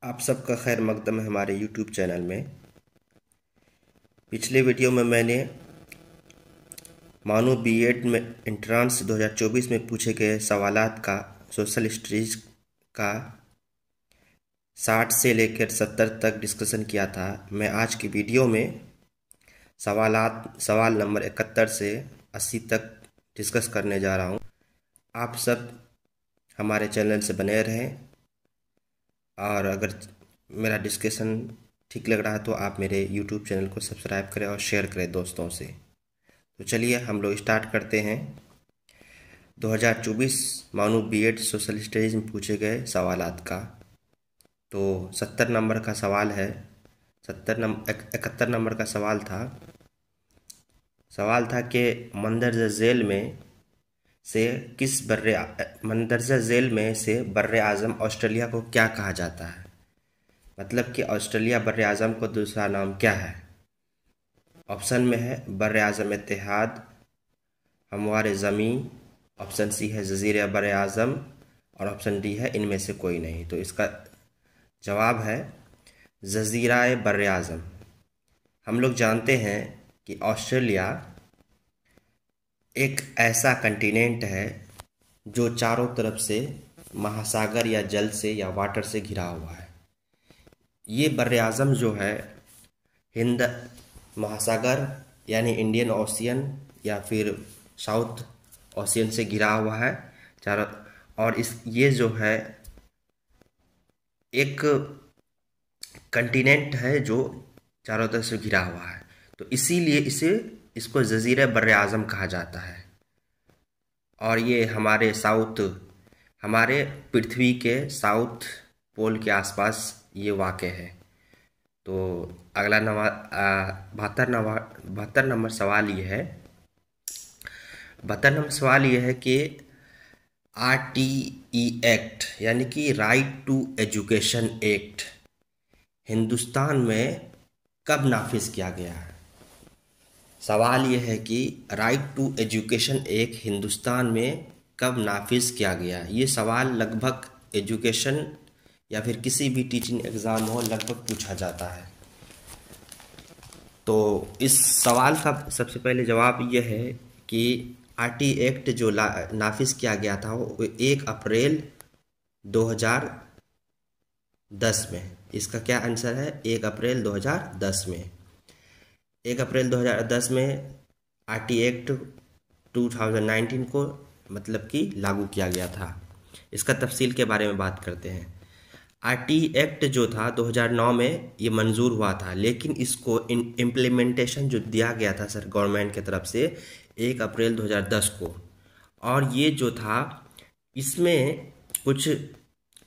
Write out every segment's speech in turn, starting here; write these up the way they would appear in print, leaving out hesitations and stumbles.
आप सबका खैर मकदम है हमारे YouTube चैनल में। पिछले वीडियो में मैंने मानो बीएड में एंट्रांस 2024 में पूछे गए सवालात का सोशल स्टडीज का 60 से लेकर 70 तक डिस्कशन किया था। मैं आज की वीडियो में सवाल नंबर 71 से 80 तक डिस्कस करने जा रहा हूँ। आप सब हमारे चैनल से बने रहें और अगर मेरा डिस्कशन ठीक लग रहा है तो आप मेरे YouTube चैनल को सब्सक्राइब करें और शेयर करें दोस्तों से। तो चलिए हम लोग स्टार्ट करते हैं 2024 मानो बीएड सोशल स्टडीज में पूछे गए सवालात का। तो 70 नंबर का सवाल है। 71 नंबर का सवाल था कि मंदरजा जेल में से बर्रे आज़म ऑस्ट्रेलिया को क्या कहा जाता है। मतलब कि ऑस्ट्रेलिया बर्रे आज़म को दूसरा नाम क्या है। ऑप्शन में है बर्रे आज़म इत्तेहाद, हमवार ज़मीन, ऑप्शन सी है जज़ीरा बर्रे आज़म और ऑप्शन डी है इनमें से कोई नहीं। तो इसका जवाब है जज़ीरा बर्रे आज़म। हम लोग जानते हैं कि ऑस्ट्रेलिया एक ऐसा कंटिनेंट है जो चारों तरफ से महासागर या जल से या वाटर से घिरा हुआ है। ये बर्रे आज़म जो है हिंद महासागर यानी इंडियन ओशियन या फिर साउथ ओशियन से घिरा हुआ है चारों। और ये जो है एक कंटिनेंट है जो चारों तरफ से घिरा हुआ है, तो इसीलिए इसको जज़ीरा बर्रे आज़म कहा जाता है। और ये हमारे पृथ्वी के साउथ पोल के आसपास ये वाक़ है। तो अगला 72 नंबर सवाल ये है। 72 नंबर सवाल ये है कि RTE एक्ट यानी कि right to education act Hindustan में कब नाफिज किया गया है। सवाल यह है कि right to education act Hindustan में कब नाफिज किया गया। ये सवाल लगभग एजुकेशन या फिर किसी भी टीचिंग एग्ज़ाम हो लगभग पूछा जाता है। तो इस सवाल का सबसे पहले जवाब यह है कि RTE एक्ट जो नाफिज किया गया था वो 1 अप्रैल 2010 में। इसका क्या आंसर है? 1 अप्रैल 2010 में। 1 अप्रैल 2010 में RTE एक्ट 2019 को मतलब कि लागू किया गया था। इसका तफसील के बारे में बात करते हैं। RTE एक्ट जो था 2009 में ये मंजूर हुआ था, लेकिन इसको इम्प्लीमेंटेशन जो दिया गया था सर गवर्नमेंट की तरफ से 1 अप्रैल 2010 को। और ये जो था इसमें कुछ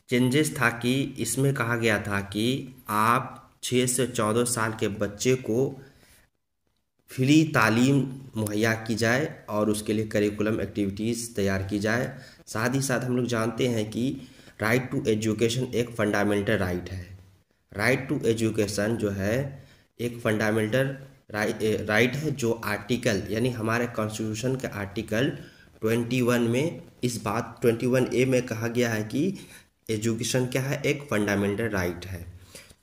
चेंजेस था कि इसमें कहा गया था कि आप 6 से 14 साल के बच्चे को फ्री तालीम मुहैया की जाए और उसके लिए करिकुलम एक्टिविटीज़ तैयार की जाए। साथ ही साथ हम लोग जानते हैं कि राइट टू एजुकेशन एक फंडामेंटल राइट है। राइट टू एजुकेशन जो है एक फंडामेंटल राइट है जो आर्टिकल यानी हमारे कॉन्स्टिट्यूशन के आर्टिकल 21 में 21A में कहा गया है कि एजुकेशन क्या है, एक फंडामेंटल राइट है।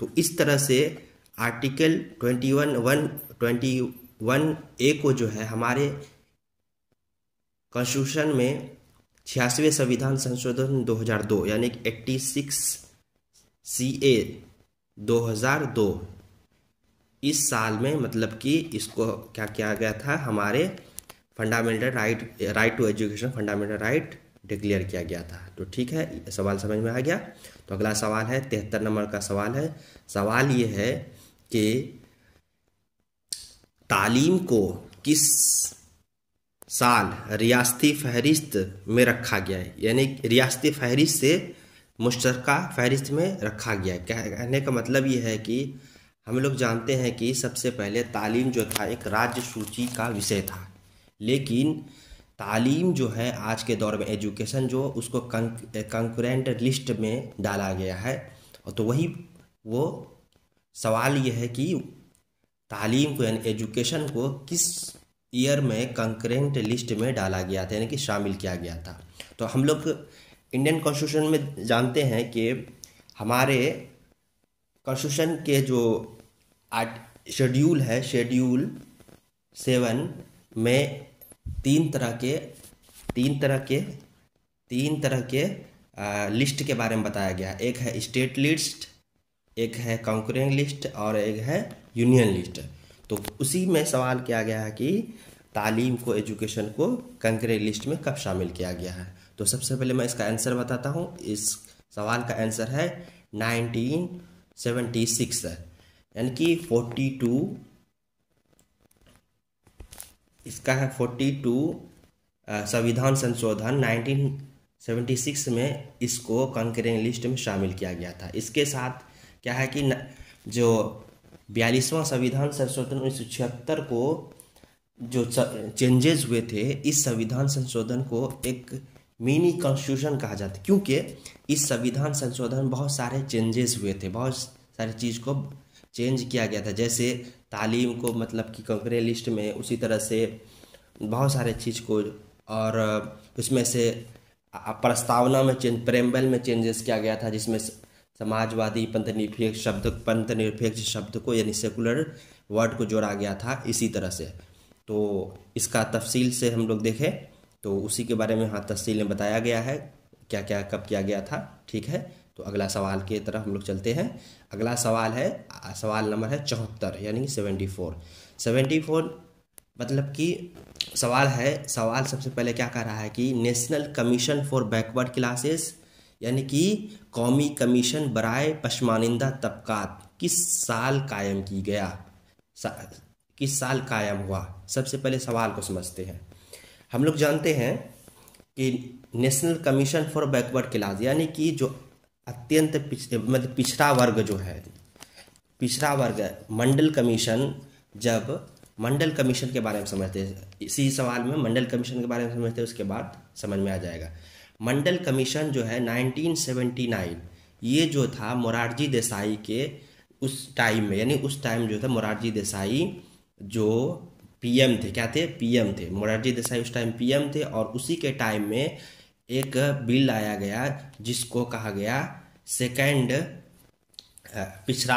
तो इस तरह से आर्टिकल 21A को जो है हमारे कॉन्स्टिट्यूशन में 86वें संविधान संशोधन 2002 यानी 86CA 2002 इस साल में मतलब कि इसको क्या किया गया था, हमारे fundamental right to education fundamental right declare किया गया था। तो ठीक है, सवाल समझ में आ गया। तो अगला सवाल है 73 नंबर का सवाल है। सवाल ये है कि तालीम को किस साल रियासती फहरिस्त में रखा गया है, यानी रियासती फहरिस्त से मुश्तरका फहरिस्त में रखा गया है। कहने का मतलब ये है कि हम लोग जानते हैं कि सबसे पहले तालीम जो था एक राज्य सूची का विषय था, लेकिन तालीम जो है आज के दौर में एजुकेशन जो उसको कंकरेंट लिस्ट में डाला गया है। और तो वही वो सवाल ये है कि तालीम को यानी एजुकेशन को किस ईयर में कंकरेंट लिस्ट में डाला गया था, यानी कि शामिल किया गया था। तो हम लोग इंडियन कॉन्स्टिट्यूशन में जानते हैं कि हमारे कॉन्स्टिट्यूशन के जो शेड्यूल है, शेड्यूल 7 में तीन तरह के तीन तरह के तीन तरह के लिस्ट के बारे में बताया गया है। एक है स्टेट लिस्ट, एक है कॉन्करिंग लिस्ट और एक है यूनियन लिस्ट। तो उसी में सवाल किया गया है कि तालीम को, एजुकेशन को कॉन्करिंग लिस्ट में कब शामिल किया गया है। तो सबसे पहले मैं इसका आंसर बताता हूँ। इस सवाल का आंसर है 1976 है, यानी कि 42, इसका है 42 संविधान संशोधन 1976 में इसको कॉन्करिंग लिस्ट में शामिल किया गया था। इसके साथ क्या है कि जो 42वां संविधान संशोधन 1976 को जो चेंजेस हुए थे, इस संविधान संशोधन को एक मिनी कॉन्स्टिट्यूशन कहा जाता है, क्योंकि इस संविधान संशोधन में बहुत सारे चेंजेस हुए थे, बहुत सारी चीज़ को चेंज किया गया था। जैसे तालीम को मतलब कि कॉन्करिंग लिस्ट में, उसी तरह से बहुत सारे चीज़ को, और उसमें से प्रस्तावना में प्रेम्बल में चेंजेस किया गया था, जिसमें समाजवादी पंथनिरपेक्ष शब्द को यानी सेकुलर वर्ड को जोड़ा गया था इसी तरह से। तो इसका तफसील से हम लोग देखें तो उसी के बारे में यहाँ तफसील में बताया गया है क्या क्या कब किया गया था। ठीक है, तो अगला सवाल की तरफ हम लोग चलते हैं। अगला सवाल है, सवाल नंबर है 74 यानी कि 74 मतलब कि सवाल सबसे पहले क्या कह रहा है कि national commission for backward classes यानी कि कौमी कमीशन बराए पशमानिंदा तबकात किस साल कायम की गया, किस साल कायम हुआ। सबसे पहले सवाल को समझते हैं। हम लोग जानते हैं कि national commission for backward class यानी कि जो अत्यंत मतलब पिछड़ा वर्ग जो है, पिछड़ा वर्ग, मंडल कमीशन, जब मंडल कमीशन के बारे में समझते हैं, इसी सवाल में मंडल कमीशन के बारे में समझते हैं, उसके बाद समझ में आ जाएगा। मंडल कमीशन जो है 1979, ये जो था मोरारजी देसाई के उस टाइम में, यानी उस टाइम जो था मोरारजी देसाई जो पीएम थे, क्या थे, पीएम थे। मोरारजी देसाई उस टाइम पीएम थे और उसी के टाइम में एक बिल लाया गया जिसको कहा गया सेकंड पिछड़ा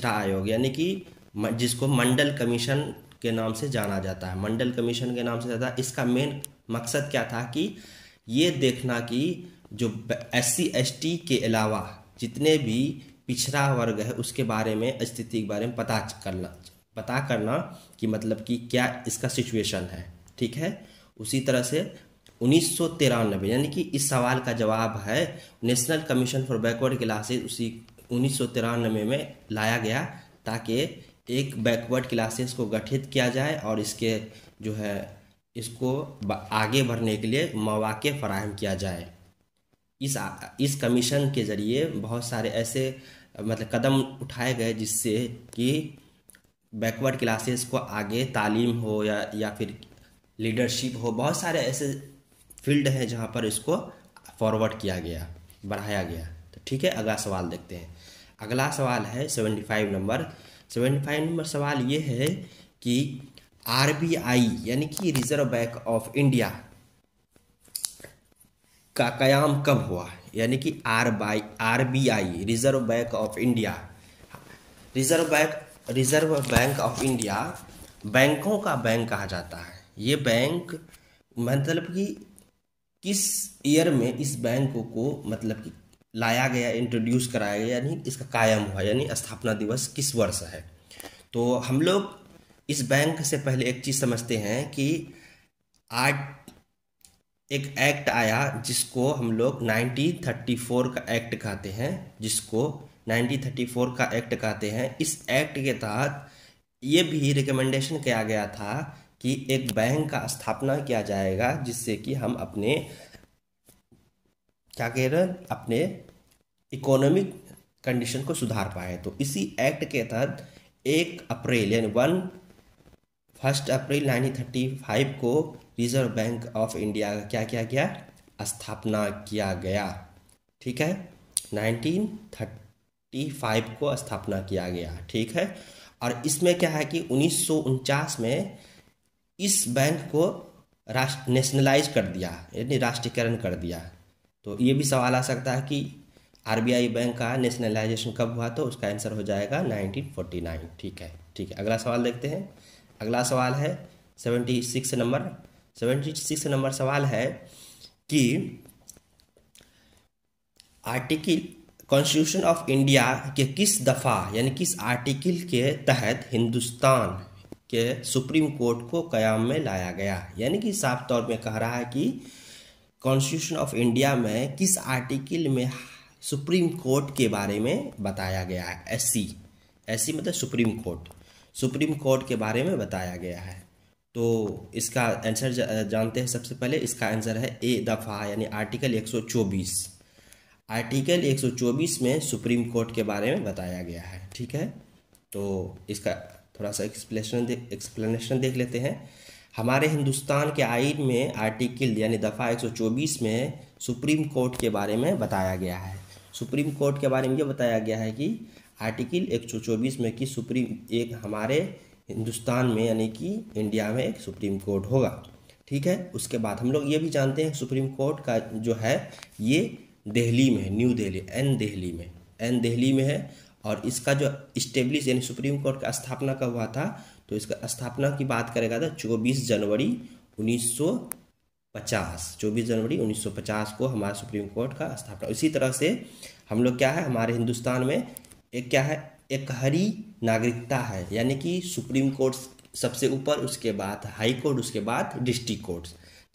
आयोग, यानी कि जिसको मंडल कमीशन के नाम से जाना जाता है। मंडल कमीशन के नाम से ज़्यादा इसका मेन मकसद क्या था कि ये देखना कि जो SC ST के अलावा जितने भी पिछड़ा वर्ग है उसके बारे में, स्थिति के बारे में पता करना कि मतलब कि क्या इसका सिचुएशन है। ठीक है, उसी तरह से 1993 यानी कि इस सवाल का जवाब है national commission for backward classes, उसी 1993 में लाया गया ताकि एक बैकवर्ड क्लासेस को गठित किया जाए और इसके जो है इसको आगे बढ़ने के लिए मौके फराहम किया जाए। इस कमीशन के ज़रिए बहुत सारे ऐसे मतलब कदम उठाए गए जिससे कि बैकवर्ड क्लासेस को आगे तालीम हो या फिर लीडरशिप हो, बहुत सारे ऐसे फील्ड हैं जहाँ पर इसको फॉरवर्ड किया गया, बढ़ाया गया। तो ठीक है, अगला सवाल देखते हैं। अगला सवाल है 75 नंबर सवाल ये है कि RBI यानी कि रिजर्व बैंक ऑफ इंडिया का कयाम कब हुआ, यानी कि RBI reserve bank of India. Reserve bank of India बैंकों का बैंक कहा जाता है। ये बैंक मतलब कि किस ईयर में इस बैंक को मतलब कि लाया गया, इंट्रोड्यूस कराया गया, यानी इसका कायम हुआ, यानी स्थापना दिवस किस वर्ष है। तो हम लोग इस बैंक से पहले एक चीज़ समझते हैं कि आज एक एक्ट आया जिसको हम लोग 1934 का एक्ट कहते हैं, जिसको 1934 का एक्ट कहते हैं। इस एक्ट के तहत ये भी रिकमेंडेशन किया गया था कि एक बैंक का स्थापना किया जाएगा जिससे कि हम अपने क्या कह रहे हैं, अपने इकोनॉमिक कंडीशन को सुधार पाए। तो इसी एक्ट के तहत 1 अप्रैल यानी 1 अप्रैल 1935 को रिजर्व बैंक ऑफ इंडिया का क्या किया गया, स्थापना किया गया। ठीक है, 1935 को स्थापना किया गया। ठीक है, और इसमें क्या है कि 1949 में इस बैंक को नेशनलाइज कर दिया, यानी राष्ट्रीयकरण कर दिया। तो ये भी सवाल आ सकता है कि आरबीआई बैंक का नेशनलाइजेशन कब हुआ, तो उसका आंसर हो जाएगा 1949। ठीक है, ठीक है। अगला सवाल देखते हैं। अगला सवाल है 76 नंबर। 76 नंबर सवाल है कि आर्टिकल कॉन्स्टिट्यूशन ऑफ इंडिया के किस दफ़ा यानी किस आर्टिकल के तहत हिंदुस्तान के सुप्रीम कोर्ट को कयाम में लाया गया। यानी कि साफ तौर में कह रहा है कि कॉन्स्टिट्यूशन ऑफ इंडिया में किस आर्टिकल में सुप्रीम कोर्ट के बारे में बताया गया है। एससी, एससी मतलब सुप्रीम कोर्ट, सुप्रीम कोर्ट के बारे में बताया गया है। तो इसका आंसर जानते हैं। सबसे पहले इसका आंसर है ए दफ़ा यानी आर्टिकल 124। आर्टिकल 124 में सुप्रीम कोर्ट के बारे में बताया गया है। ठीक है, तो इसका थोड़ा सा एक्सप्लेनेशन देख लेते हैं। हमारे हिंदुस्तान के आइन में आर्टिकल यानी दफ़ा 124 में सुप्रीम कोर्ट के बारे में बताया गया है। सुप्रीम कोर्ट के बारे में ये बताया गया है कि आर्टिकल 124 में कि सुप्रीम एक हमारे हिंदुस्तान में यानी कि इंडिया में एक सुप्रीम कोर्ट होगा। ठीक है, उसके बाद हम लोग ये भी जानते हैं सुप्रीम कोर्ट का जो है ये दिल्ली में है, न्यू दिल्ली, एन दिल्ली में है। और इसका जो इस्टेब्लिश यानी सुप्रीम कोर्ट का स्थापना कब हुआ था, तो इसका स्थापना की बात करेगा तो 24 जनवरी 1950, 24 जनवरी 1950 को हमारा सुप्रीम कोर्ट का स्थापना। इसी तरह से हम लोग क्या है, हमारे हिंदुस्तान में एक क्या है, एक हरी नागरिकता है, यानी कि सुप्रीम कोर्ट सबसे ऊपर, उसके बाद हाई कोर्ट, उसके बाद डिस्ट्रिक्ट कोर्ट,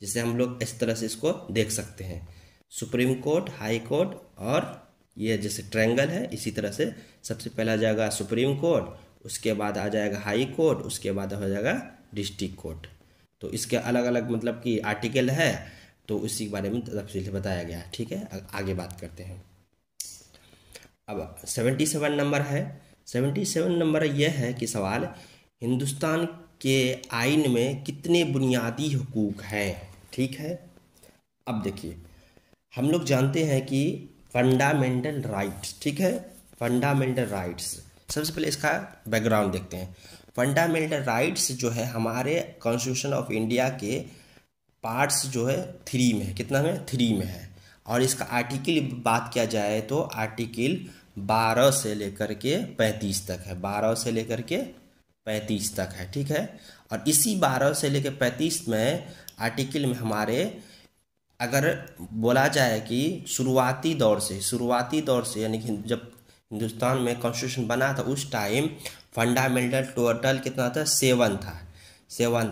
जिसे हम लोग इस तरह से इसको देख सकते हैं। सुप्रीम कोर्ट, हाई कोर्ट और ये जैसे ट्रायंगल है, इसी तरह से सबसे पहला आ जाएगा सुप्रीम कोर्ट, उसके बाद आ जाएगा हाई कोर्ट, उसके बाद हो जाएगा डिस्ट्रिक्ट कोर्ट। तो इसके अलग अलग मतलब कि आर्टिकल है, तो इसी के बारे में तफसील से बताया गया है। ठीक है, आगे बात करते हैं। अब 77 नंबर है। 77 नंबर यह है कि सवाल, हिंदुस्तान के आइन में कितने बुनियादी हुकूक हैं। ठीक है, अब देखिए हम लोग जानते हैं कि फंडामेंटल राइट्स, ठीक है, फंडामेंटल राइट्स, सबसे पहले इसका बैकग्राउंड देखते हैं। फंडामेंटल राइट्स जो है हमारे कॉन्स्टिट्यूशन ऑफ इंडिया के पार्ट्स जो है 3 में है। कितना में? 3 में है। और इसका आर्टिकल बात किया जाए तो आर्टिकल 12 से लेकर के 35 तक है, 12 से लेकर के 35 तक है। ठीक है, और इसी 12 से लेकर 35 में आर्टिकल में हमारे अगर बोला जाए कि शुरुआती दौर से यानी कि जब हिंदुस्तान में कॉन्स्टिट्यूशन बना था उस टाइम फंडामेंटल टोटल कितना था? 7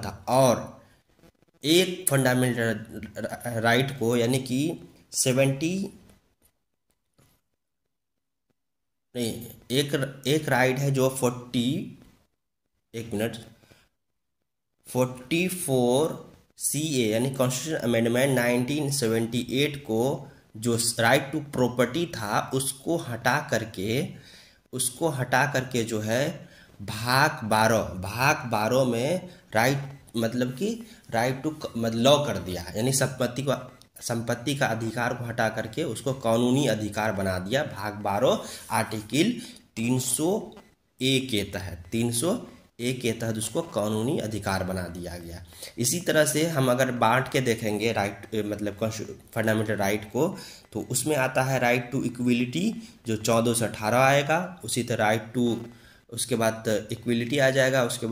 था। और एक फंडामेंटल राइट को यानी कि 70 नहीं, एक राइट है जो 44 CA यानी कॉन्स्टिट्यूशन अमेंडमेंट 1978 को जो राइट टू प्रॉपर्टी था उसको हटा करके जो है भाग 12 में राइट मतलब कि राइट टू लॉ कर दिया, यानी संपत्ति का अधिकार को हटा करके उसको कानूनी अधिकार बना दिया। भाग 12 आर्टिकल 300A के तहत उसको कानूनी अधिकार बना दिया गया। इसी तरह से हम अगर बांट के देखेंगे राइट मतलब फंडामेंटल राइट को, तो उसमें आता है राइट टू इक्वलिटी जो 14 से 18 आएगा। उसी तरह राइट टू, उसके बाद इक्वलिटी आ जाएगा, उसके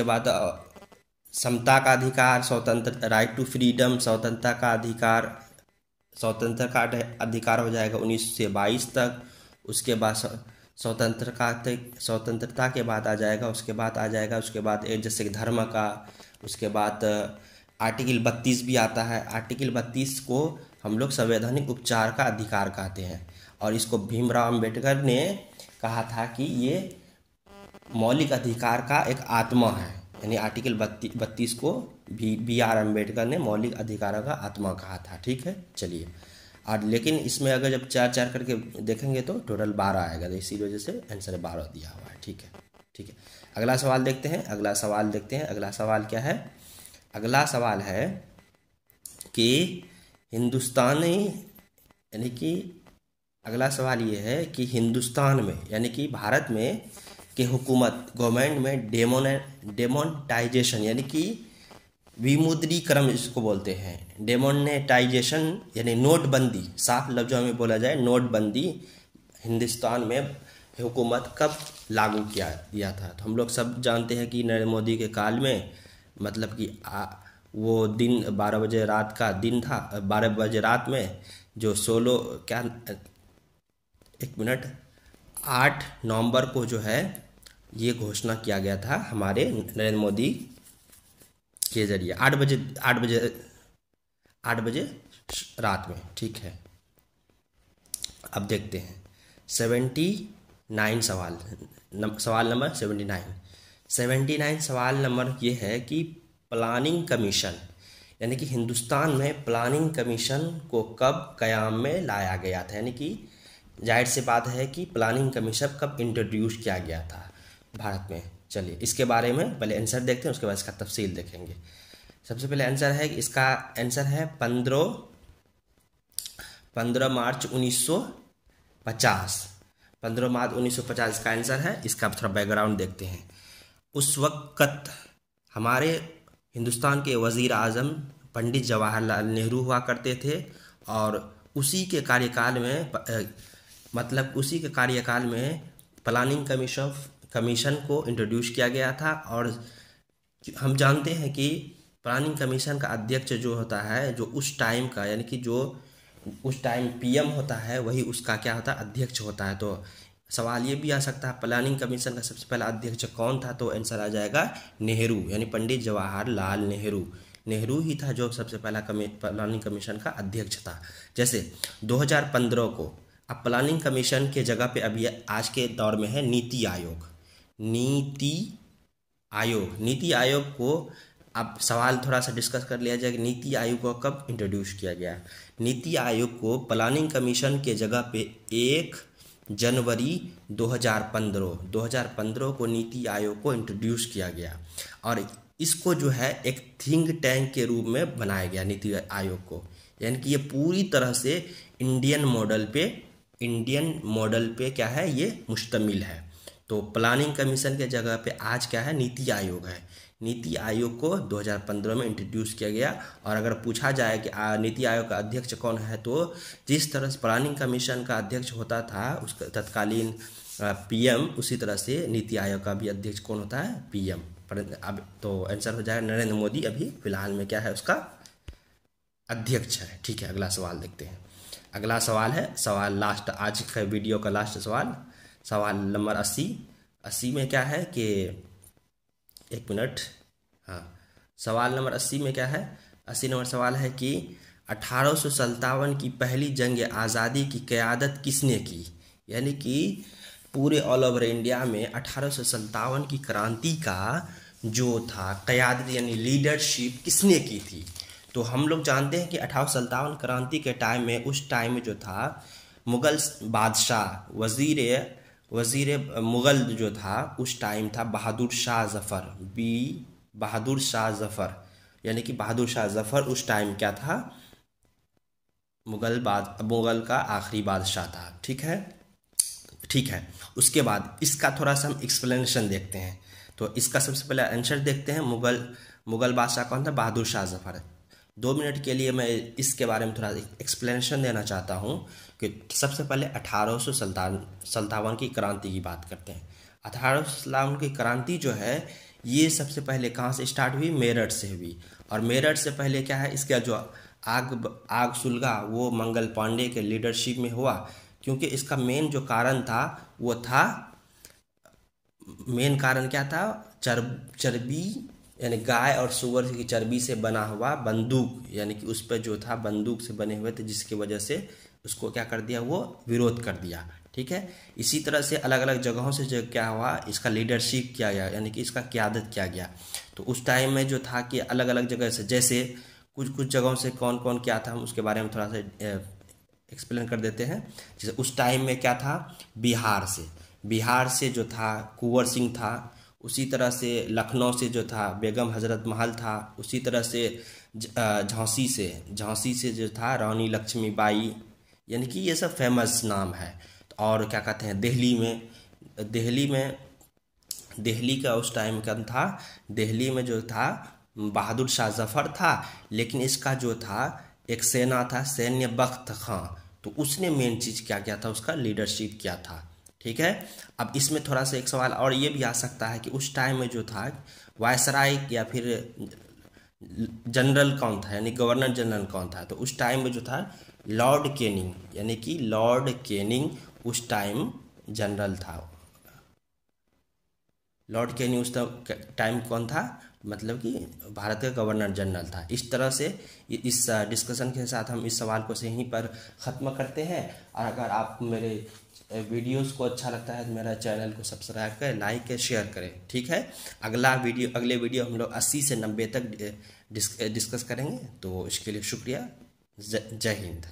बाद समता का अधिकार, स्वतंत्र, राइट टू फ्रीडम, स्वतंत्रता का अधिकार हो जाएगा 19 से 22 तक। उसके बाद स्वतंत्रता के बाद आ जाएगा उसके बाद जैसे धर्म का। उसके बाद आर्टिकल 32 भी आता है। आर्टिकल 32 को हम लोग संवैधानिक उपचार का अधिकार कहते हैं, और इसको भीमराव अंबेडकर ने कहा था कि ये मौलिक अधिकार का एक आत्मा है, यानी आर्टिकल 32 को BR अम्बेडकर ने मौलिक अधिकारों का आत्मा कहा था। ठीक है, चलिए। और लेकिन इसमें अगर जब 4 करके देखेंगे तो टोटल 12 आएगा, तो इसी वजह से आंसर 12 दिया हुआ है। ठीक है, अगला सवाल देखते हैं। अगला सवाल क्या है? अगला सवाल है कि हिंदुस्तानी यानी कि अगला सवाल ये है कि हिंदुस्तान में यानी कि भारत में के हुकूमत गवर्नमेंट में डेमोनेटाइजेशन यानी कि विमुद्रीकरण इसको बोलते हैं। डेमोनेटाइजेशन यानी नोटबंदी, साफ लफ्ज़ों में बोला जाए नोटबंदी हिंदुस्तान में हुकूमत कब लागू किया दिया था। तो हम लोग सब जानते हैं कि नरेंद्र मोदी के काल में मतलब कि वो दिन 12 बजे रात का दिन था, 12 बजे रात में जो 8 नवंबर को जो है ये घोषणा किया गया था हमारे नरेंद्र मोदी के जरिए 8 बजे रात में। ठीक है, अब देखते हैं 79 सवाल नंबर 79 सवाल नंबर ये है कि प्लानिंग कमीशन यानी कि हिंदुस्तान में प्लानिंग कमीशन को कब क़याम में लाया गया था, यानी कि जाहिर सी बात है कि प्लानिंग कमीशन कब इंट्रोड्यूस किया गया था भारत में। चलिए इसके बारे में पहले आंसर देखते हैं, उसके बाद इसका तफसील देखेंगे। सबसे पहले आंसर है कि इसका आंसर है 15 मार्च 1950। 15 मार्च 1950 इसका आंसर है। इसका थोड़ा बैकग्राउंड देखते हैं। उस वक्त हमारे हिंदुस्तान के वज़ीर आज़म पंडित जवाहरलाल नेहरू हुआ करते थे और उसी के कार्यकाल में प्लानिंग कमीशन को इंट्रोड्यूस किया गया था। और हम जानते हैं कि प्लानिंग कमीशन का अध्यक्ष जो होता है, जो उस टाइम का यानी कि जो उस टाइम पीएम होता है वही उसका क्या होता है, अध्यक्ष होता है। तो सवाल ये भी आ सकता है प्लानिंग कमीशन का सबसे पहला अध्यक्ष कौन था, तो आंसर आ जाएगा नेहरू, यानी पंडित जवाहरलाल नेहरू ही था जो सबसे पहला प्लानिंग कमीशन का अध्यक्ष था। जैसे 2015 को अब प्लानिंग कमीशन के जगह पे अभी आज के दौर में है नीति आयोग को अब सवाल थोड़ा सा डिस्कस कर लिया जाए कि नीति आयोग को कब इंट्रोड्यूस किया गया। नीति आयोग को प्लानिंग कमीशन के जगह पे 1 जनवरी 2015 को नीति आयोग को इंट्रोड्यूस किया गया और इसको जो है एक थिंक टैंक के रूप में बनाया गया नीति आयोग को, यानी कि ये पूरी तरह से इंडियन मॉडल पे क्या है, ये मुश्तमिल है। तो प्लानिंग कमीशन के जगह पे आज क्या है, नीति आयोग है। नीति आयोग को 2015 में इंट्रोड्यूस किया गया। और अगर पूछा जाए कि नीति आयोग का अध्यक्ष कौन है, तो जिस तरह से प्लानिंग कमीशन का अध्यक्ष होता था उसका तत्कालीन पीएम, उसी तरह से नीति आयोग का भी अध्यक्ष कौन होता है, पीएम। अब तो आंसर हो जाएगा नरेंद्र मोदी अभी फिलहाल में क्या है, उसका अध्यक्ष है। ठीक है, अगला सवाल देखते हैं। अगला सवाल है लास्ट आज का वीडियो का लास्ट सवाल नंबर 80 में क्या है कि एक मिनट, हाँ, सवाल नंबर 80 में क्या है, 80 नंबर सवाल है कि 1857 की पहली जंग आज़ादी की क़यादत किसने की, यानी कि पूरे ऑल ओवर इंडिया में 1857 की क्रांति का जो था क़यादत यानी लीडरशिप किसने की थी। तो हम लोग जानते हैं कि 1857 क्रांति के टाइम में, उस टाइम में जो था मुग़ल बादशाह वज़ीर मुग़ल जो था उस टाइम था बहादुर शाह ज़फ़र, यानी कि बहादुर शाह ज़फ़र उस टाइम क्या था, मुग़ल का आखिरी बादशाह था। ठीक है। उसके बाद इसका थोड़ा सा हम एक्सप्लेनेशन देखते हैं। तो इसका सबसे पहले आंसर देखते हैं। मुग़ल बादशाह कौन था, बहादुर शाह ज़फ़र। 2 मिनट के लिए मैं इसके बारे में थोड़ा एक्सप्लेनेशन देना चाहता हूँ कि सबसे पहले 1857 की क्रांति की बात करते हैं। 1857 की क्रांति जो है ये सबसे पहले कहाँ से स्टार्ट हुई, मेरठ से हुई। और मेरठ से पहले क्या है, इसका जो आग सुलगा वो मंगल पांडे के लीडरशिप में हुआ, क्योंकि इसका मेन जो कारण था वो था, मेन कारण क्या था, चर्बी यानी गाय और सुअर की चर्बी से बना हुआ बंदूक, यानी कि उस पर जो था बंदूक से बने हुए थे, जिसकी वजह से उसको क्या कर दिया, वो विरोध कर दिया। ठीक है, इसी तरह से अलग अलग जगहों से जो क्या हुआ, इसका लीडरशिप किया गया, यानी कि इसका क़यादत किया गया। तो उस टाइम में जो था कि अलग अलग जगह से, जैसे कुछ जगहों से कौन कौन क्या था, हम उसके बारे में थोड़ा सा एक्सप्लेन कर देते हैं। जैसे उस टाइम में क्या था, बिहार से जो था कुंवर सिंह था, उसी तरह से लखनऊ से जो था बेगम हजरत महल था, उसी तरह से झांसी से जो था रानी लक्ष्मीबाई, यानी कि ये सब फेमस नाम है। और क्या कहते हैं, दिल्ली का उस टाइम क्या था, दिल्ली में जो था बहादुर शाह जफर था, लेकिन इसका जो था एक सेना था सैन्य बख्त खां, तो उसने मेन चीज़ क्या किया था, उसका लीडरशिप किया था। ठीक है। अब इसमें थोड़ा सा एक सवाल और ये भी आ सकता है कि उस टाइम में जो था वायसराय या फिर जनरल कौन था, यानी गवर्नर जनरल कौन था, तो उस टाइम में जो था लॉर्ड केनिंग, यानी कि लॉर्ड केनिंग उस टाइम जनरल था। लॉर्ड केनिंग उस टाइम कौन था, मतलब कि भारत का गवर्नर जनरल था। इस तरह से इस डिस्कशन के साथ हम इस सवाल को यहीं पर ख़त्म करते हैं। और अगर आप मेरे वीडियोस को अच्छा लगता है तो मेरा चैनल को सब्सक्राइब करें, लाइक करें, शेयर करें। ठीक है। अगले वीडियो हम लोग 80 से 90 तक डिस्कस करेंगे। तो इसके लिए शुक्रिया। जय हिंद।